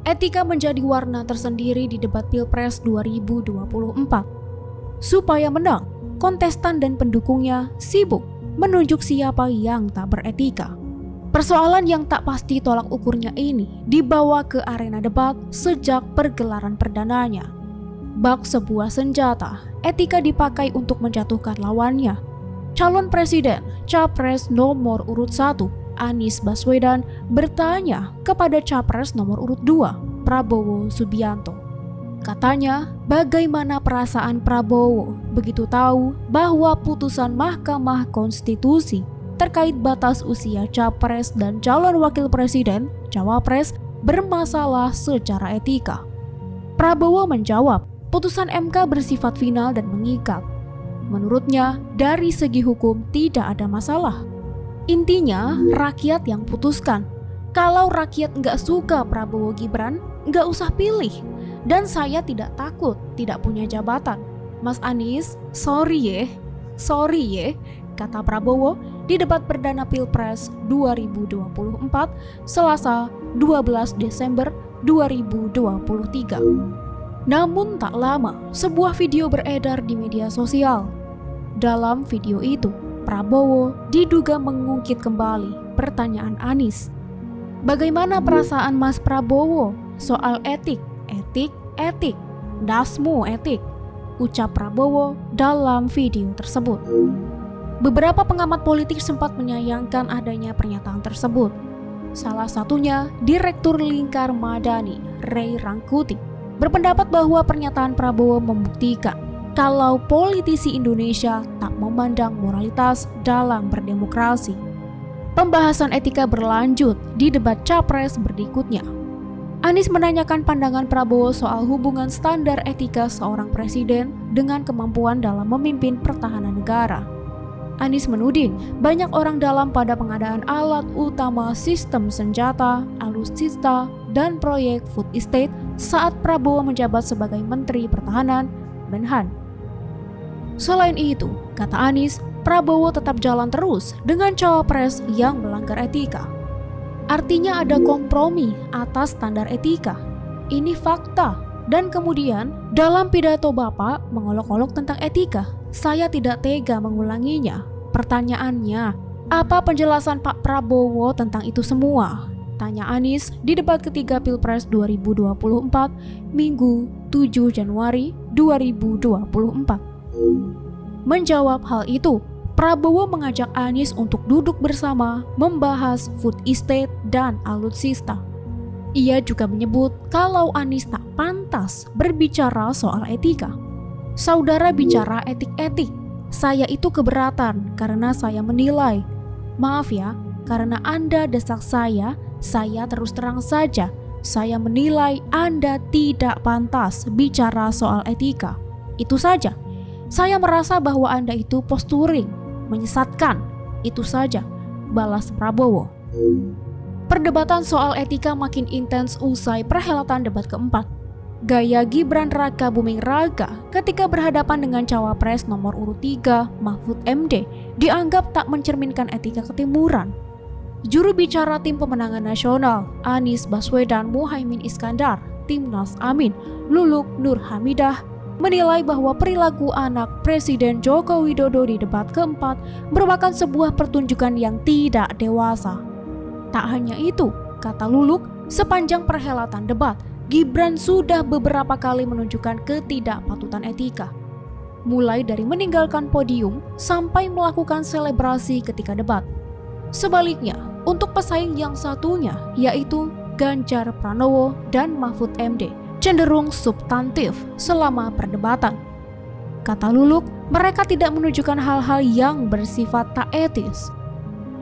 etika menjadi warna tersendiri di debat Pilpres 2024. Supaya menang, kontestan dan pendukungnya sibuk menunjuk siapa yang tak beretika. Persoalan yang tak pasti tolak ukurnya ini dibawa ke arena debat sejak pergelaran perdananya. Bak sebuah senjata, etika dipakai untuk menjatuhkan lawannya. Calon presiden, capres nomor urut 1, Anies Baswedan bertanya kepada capres nomor urut 2, Prabowo Subianto. Katanya, bagaimana perasaan Prabowo begitu tahu bahwa putusan Mahkamah Konstitusi terkait batas usia capres dan calon wakil presiden, cawapres, bermasalah secara etika. Prabowo menjawab, putusan MK bersifat final dan mengikat. Menurutnya, dari segi hukum tidak ada masalah. Intinya, rakyat yang putuskan. Kalau rakyat nggak suka Prabowo Gibran, nggak usah pilih. Dan saya tidak takut, tidak punya jabatan. Mas Anies, sorry ye, kata Prabowo di debat perdana Pilpres 2024, Selasa 12 Desember 2023. Namun tak lama, sebuah video beredar di media sosial. Dalam video itu, Prabowo diduga mengungkit kembali pertanyaan Anies. Bagaimana perasaan Mas Prabowo soal etik? Etik, dasmu etik, ucap Prabowo dalam video tersebut. Beberapa pengamat politik sempat menyayangkan adanya pernyataan tersebut. Salah satunya, Direktur Lingkar Madani, Ray Rangkuti, berpendapat bahwa pernyataan Prabowo membuktikan kalau politisi Indonesia tak memandang moralitas dalam berdemokrasi. Pembahasan etika berlanjut di debat capres berikutnya. Anies menanyakan pandangan Prabowo soal hubungan standar etika seorang presiden dengan kemampuan dalam memimpin pertahanan negara. Anies menuding banyak orang dalam pada pengadaan alat utama sistem senjata, alutsista, dan proyek food estate saat Prabowo menjabat sebagai Menteri Pertahanan, Menhan. Selain itu, kata Anies, Prabowo tetap jalan terus dengan cawapres yang melanggar etika. Artinya ada kompromi atas standar etika. Ini fakta. Dan kemudian dalam pidato Bapak mengolok-olok tentang etika. Saya tidak tega mengulanginya. Pertanyaannya, apa penjelasan Pak Prabowo tentang itu semua? Tanya Anies di debat ketiga Pilpres 2024, Minggu 7 Januari 2024. Menjawab hal itu, Prabowo mengajak Anies untuk duduk bersama membahas food estate dan alutsista. Ia juga menyebut kalau Anies tak pantas berbicara soal etika. Saudara bicara etik-etik, saya itu keberatan karena saya menilai. Maaf ya, karena Anda desak saya terus terang saja. Saya menilai Anda tidak pantas bicara soal etika. Itu saja. Saya merasa bahwa Anda itu posturing, menyesatkan. Itu saja, balas Prabowo. Perdebatan soal etika makin intens usai perhelatan debat keempat. Gaya Gibran Raka Buming Raka ketika berhadapan dengan cawapres nomor urut 3, Mahfud MD, dianggap tak mencerminkan etika ketimuran. Juru bicara tim pemenangan nasional, Anies Baswedan Muhaimin Iskandar, Timnas Amin, Luluk Nur Hamidah, menilai bahwa perilaku anak Presiden Joko Widodo di debat keempat merupakan sebuah pertunjukan yang tidak dewasa. Tak hanya itu, kata Luluk, sepanjang perhelatan debat, Gibran sudah beberapa kali menunjukkan ketidakpatutan etika. Mulai dari meninggalkan podium sampai melakukan selebrasi ketika debat. Sebaliknya, untuk pesaing yang satunya, yaitu Ganjar Pranowo dan Mahfud MD, cenderung substantif selama perdebatan. Kata Luluk, mereka tidak menunjukkan hal-hal yang bersifat tak etis.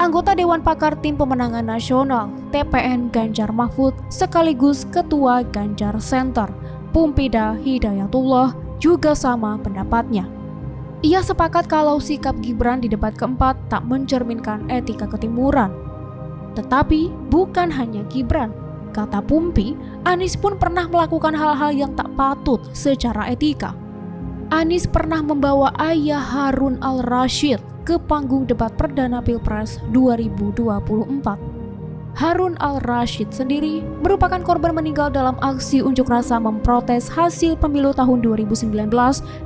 Anggota Dewan Pakar Tim Pemenangan Nasional TPN Ganjar Mahfud sekaligus Ketua Ganjar Center, Pumpida Hidayatullah, juga sama pendapatnya. Ia sepakat kalau sikap Gibran di debat keempat tak mencerminkan etika ketimuran. Tetapi bukan hanya Gibran. Kata Pumpi, Anies pun pernah melakukan hal-hal yang tak patut secara etika. Anies pernah membawa ayah Harun Al-Rashid ke panggung debat perdana Pilpres 2024. Harun al-Rashid sendiri merupakan korban meninggal dalam aksi unjuk rasa memprotes hasil pemilu tahun 2019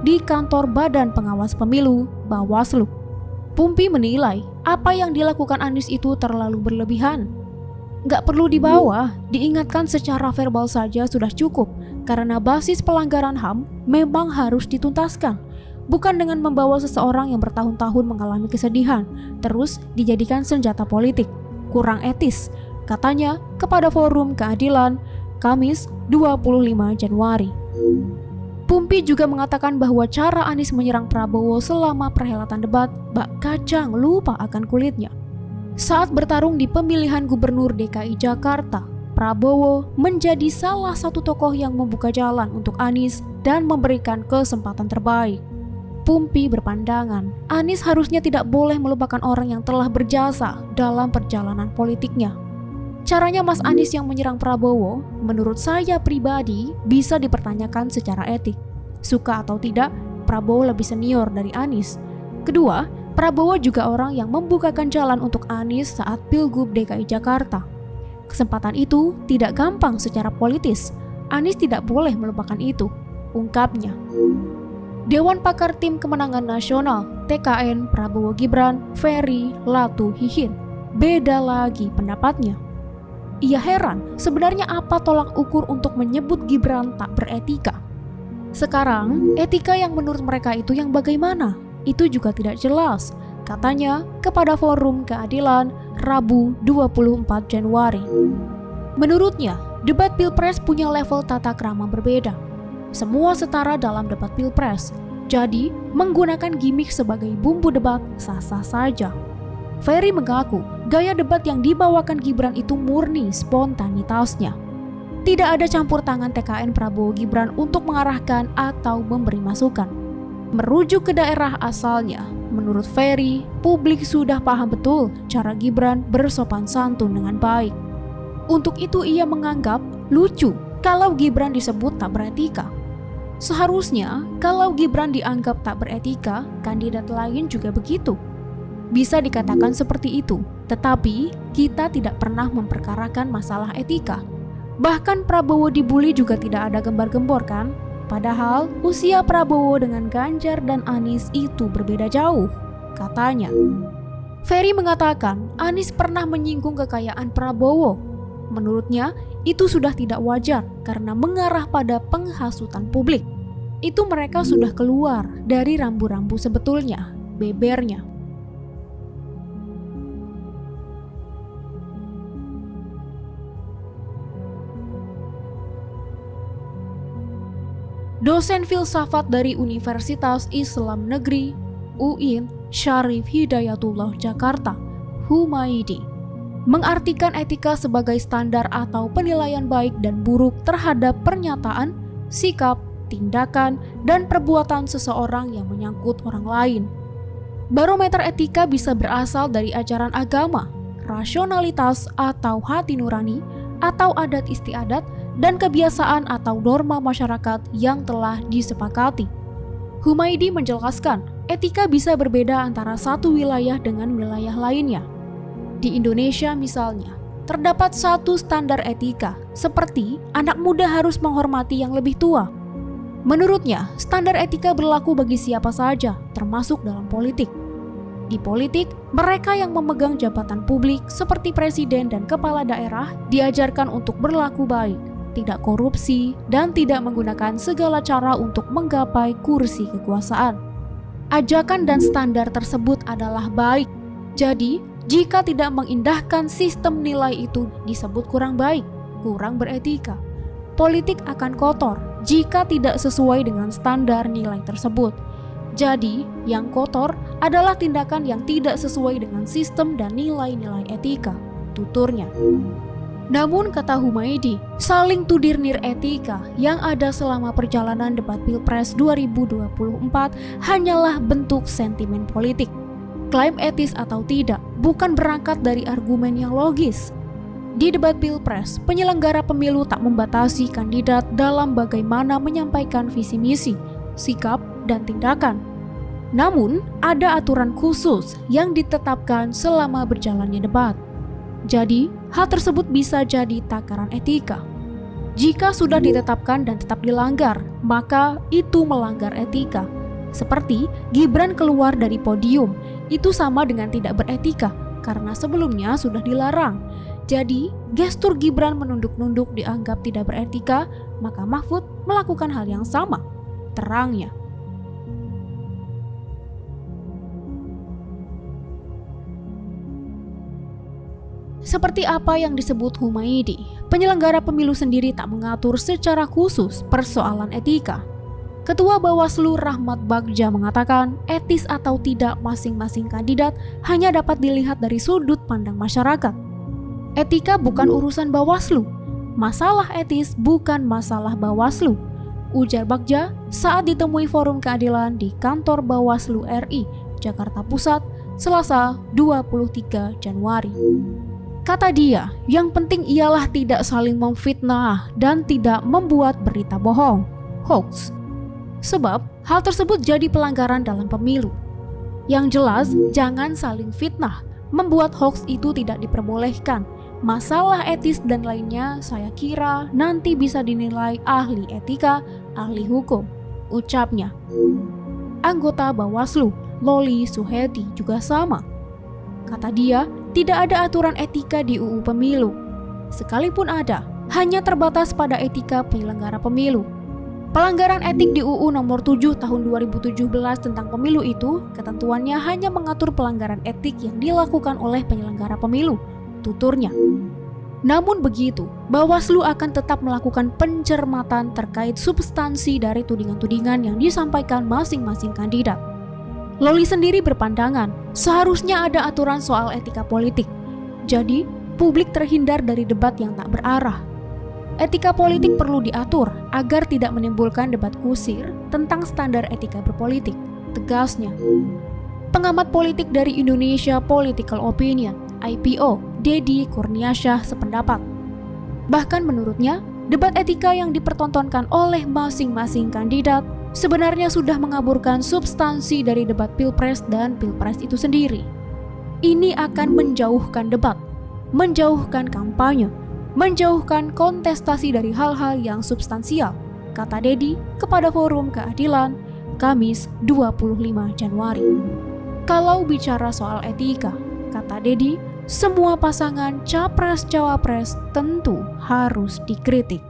di kantor Badan Pengawas Pemilu, Bawaslu. Pumpi menilai apa yang dilakukan Anies itu terlalu berlebihan. Nggak perlu dibawa, diingatkan secara verbal saja sudah cukup, karena basis pelanggaran HAM memang harus dituntaskan. Bukan dengan membawa seseorang yang bertahun-tahun mengalami kesedihan, terus dijadikan senjata politik. Kurang etis, katanya kepada Forum Keadilan, Kamis 25 Januari. Pumpi juga mengatakan bahwa cara Anies menyerang Prabowo selama perhelatan debat bak kacang lupa akan kulitnya. Saat bertarung di pemilihan gubernur DKI Jakarta, Prabowo menjadi salah satu tokoh yang membuka jalan untuk Anies dan memberikan kesempatan terbaik. Pumpi berpandangan, Anies harusnya tidak boleh melupakan orang yang telah berjasa dalam perjalanan politiknya. Caranya Mas Anies yang menyerang Prabowo, menurut saya pribadi, bisa dipertanyakan secara etik. Suka atau tidak, Prabowo lebih senior dari Anies. Kedua, Prabowo juga orang yang membukakan jalan untuk Anies saat Pilgub DKI Jakarta. Kesempatan itu tidak gampang secara politis. Anies tidak boleh melupakan itu, ungkapnya. Dewan Pakar Tim Kemenangan Nasional TKN Prabowo Gibran, Ferry Latuhihin, beda lagi pendapatnya. Ia heran sebenarnya apa tolak ukur untuk menyebut Gibran tak beretika. Sekarang, etika yang menurut mereka itu yang bagaimana? Itu juga tidak jelas, katanya kepada Forum Keadilan Rabu 24 Januari. Menurutnya, debat Pilpres punya level tata krama berbeda. Semua setara dalam debat Pilpres, jadi menggunakan gimmick sebagai bumbu debat sah-sah saja. Ferry mengaku gaya debat yang dibawakan Gibran itu murni spontanitasnya. Tidak ada campur tangan TKN Prabowo Gibran untuk mengarahkan atau memberi masukan. Merujuk ke daerah asalnya, menurut Ferry, publik sudah paham betul cara Gibran bersopan santun dengan baik. Untuk itu ia menganggap lucu kalau Gibran disebut tak beretika. Seharusnya kalau Gibran dianggap tak beretika, kandidat lain juga begitu. Bisa dikatakan seperti itu, tetapi kita tidak pernah memperkarakan masalah etika. Bahkan Prabowo dibully juga tidak ada gembar-gembor kan? Padahal usia Prabowo dengan Ganjar dan Anies itu berbeda jauh, katanya. Ferry mengatakan Anies pernah menyinggung kekayaan Prabowo. Menurutnya, itu sudah tidak wajar karena mengarah pada penghasutan publik. Itu mereka sudah keluar dari rambu-rambu sebetulnya, bebernya. Dosen filsafat dari Universitas Islam Negeri UIN Syarif Hidayatullah Jakarta, Humaydi, mengartikan etika sebagai standar atau penilaian baik dan buruk terhadap pernyataan, sikap, tindakan, dan perbuatan seseorang yang menyangkut orang lain. Barometer etika bisa berasal dari ajaran agama, rasionalitas atau hati nurani, atau adat istiadat, dan kebiasaan atau norma masyarakat yang telah disepakati. Humaydi menjelaskan, etika bisa berbeda antara satu wilayah dengan wilayah lainnya. Di Indonesia misalnya, terdapat satu standar etika, seperti anak muda harus menghormati yang lebih tua. Menurutnya, standar etika berlaku bagi siapa saja, termasuk dalam politik. Di politik, mereka yang memegang jabatan publik seperti presiden dan kepala daerah diajarkan untuk berlaku baik, tidak korupsi, dan tidak menggunakan segala cara untuk menggapai kursi kekuasaan. Ajakan dan standar tersebut adalah baik. Jadi, jika tidak mengindahkan sistem nilai itu disebut kurang baik, kurang beretika. Politik akan kotor jika tidak sesuai dengan standar nilai tersebut. Jadi, yang kotor adalah tindakan yang tidak sesuai dengan sistem dan nilai-nilai etika, tuturnya. Namun kata Humaydi, saling tudir-nir etika yang ada selama perjalanan debat Pilpres 2024 hanyalah bentuk sentimen politik. Klaim etis atau tidak bukan berangkat dari argumen yang logis. Di debat Pilpres, penyelenggara pemilu tak membatasi kandidat dalam bagaimana menyampaikan visi misi, sikap, dan tindakan. Namun, ada aturan khusus yang ditetapkan selama berjalannya debat. Jadi, hal tersebut bisa jadi takaran etika. Jika sudah ditetapkan dan tetap dilanggar, maka itu melanggar etika. Seperti Gibran keluar dari podium, itu sama dengan tidak beretika karena sebelumnya sudah dilarang. Jadi, gestur Gibran menunduk-nunduk dianggap tidak beretika, maka Mahfud melakukan hal yang sama, terangnya. Seperti apa yang disebut Humaydi, penyelenggara pemilu sendiri tak mengatur secara khusus persoalan etika. Ketua Bawaslu Rahmat Bagja mengatakan, etis atau tidak masing-masing kandidat hanya dapat dilihat dari sudut pandang masyarakat. Etika bukan urusan Bawaslu, masalah etis bukan masalah Bawaslu, ujar Bagja saat ditemui Forum Keadilan di kantor Bawaslu RI, Jakarta Pusat, Selasa 23 Januari. Kata dia, yang penting ialah tidak saling memfitnah dan tidak membuat berita bohong, hoax. Sebab hal tersebut jadi pelanggaran dalam pemilu. Yang jelas, jangan saling fitnah, membuat hoax itu tidak diperbolehkan. Masalah etis dan lainnya saya kira nanti bisa dinilai ahli etika, ahli hukum, ucapnya. Anggota Bawaslu, Loli Suhedi juga sama. Kata dia, tidak ada aturan etika di UU Pemilu. Sekalipun ada, hanya terbatas pada etika penyelenggara pemilu. Pelanggaran etik di UU nomor 7 tahun 2017 tentang pemilu itu, ketentuannya hanya mengatur pelanggaran etik yang dilakukan oleh penyelenggara pemilu, tuturnya. Namun begitu, Bawaslu akan tetap melakukan pencermatan terkait substansi dari tudingan-tudingan yang disampaikan masing-masing kandidat. Loli sendiri berpandangan, seharusnya ada aturan soal etika politik. Jadi, publik terhindar dari debat yang tak berarah. Etika politik perlu diatur agar tidak menimbulkan debat kusir tentang standar etika berpolitik, tegasnya. Pengamat politik dari Indonesia Political Opinion, IPO, Dedi Kurniasyah sependapat. Bahkan menurutnya, debat etika yang dipertontonkan oleh masing-masing kandidat sebenarnya sudah mengaburkan substansi dari debat Pilpres dan Pilpres itu sendiri. Ini akan menjauhkan debat, menjauhkan kampanye, menjauhkan kontestasi dari hal-hal yang substansial, kata Dedi kepada Forum Keadilan, Kamis 25 Januari. Kalau bicara soal etika, kata Dedi, semua pasangan Capres-Cawapres tentu harus dikritik.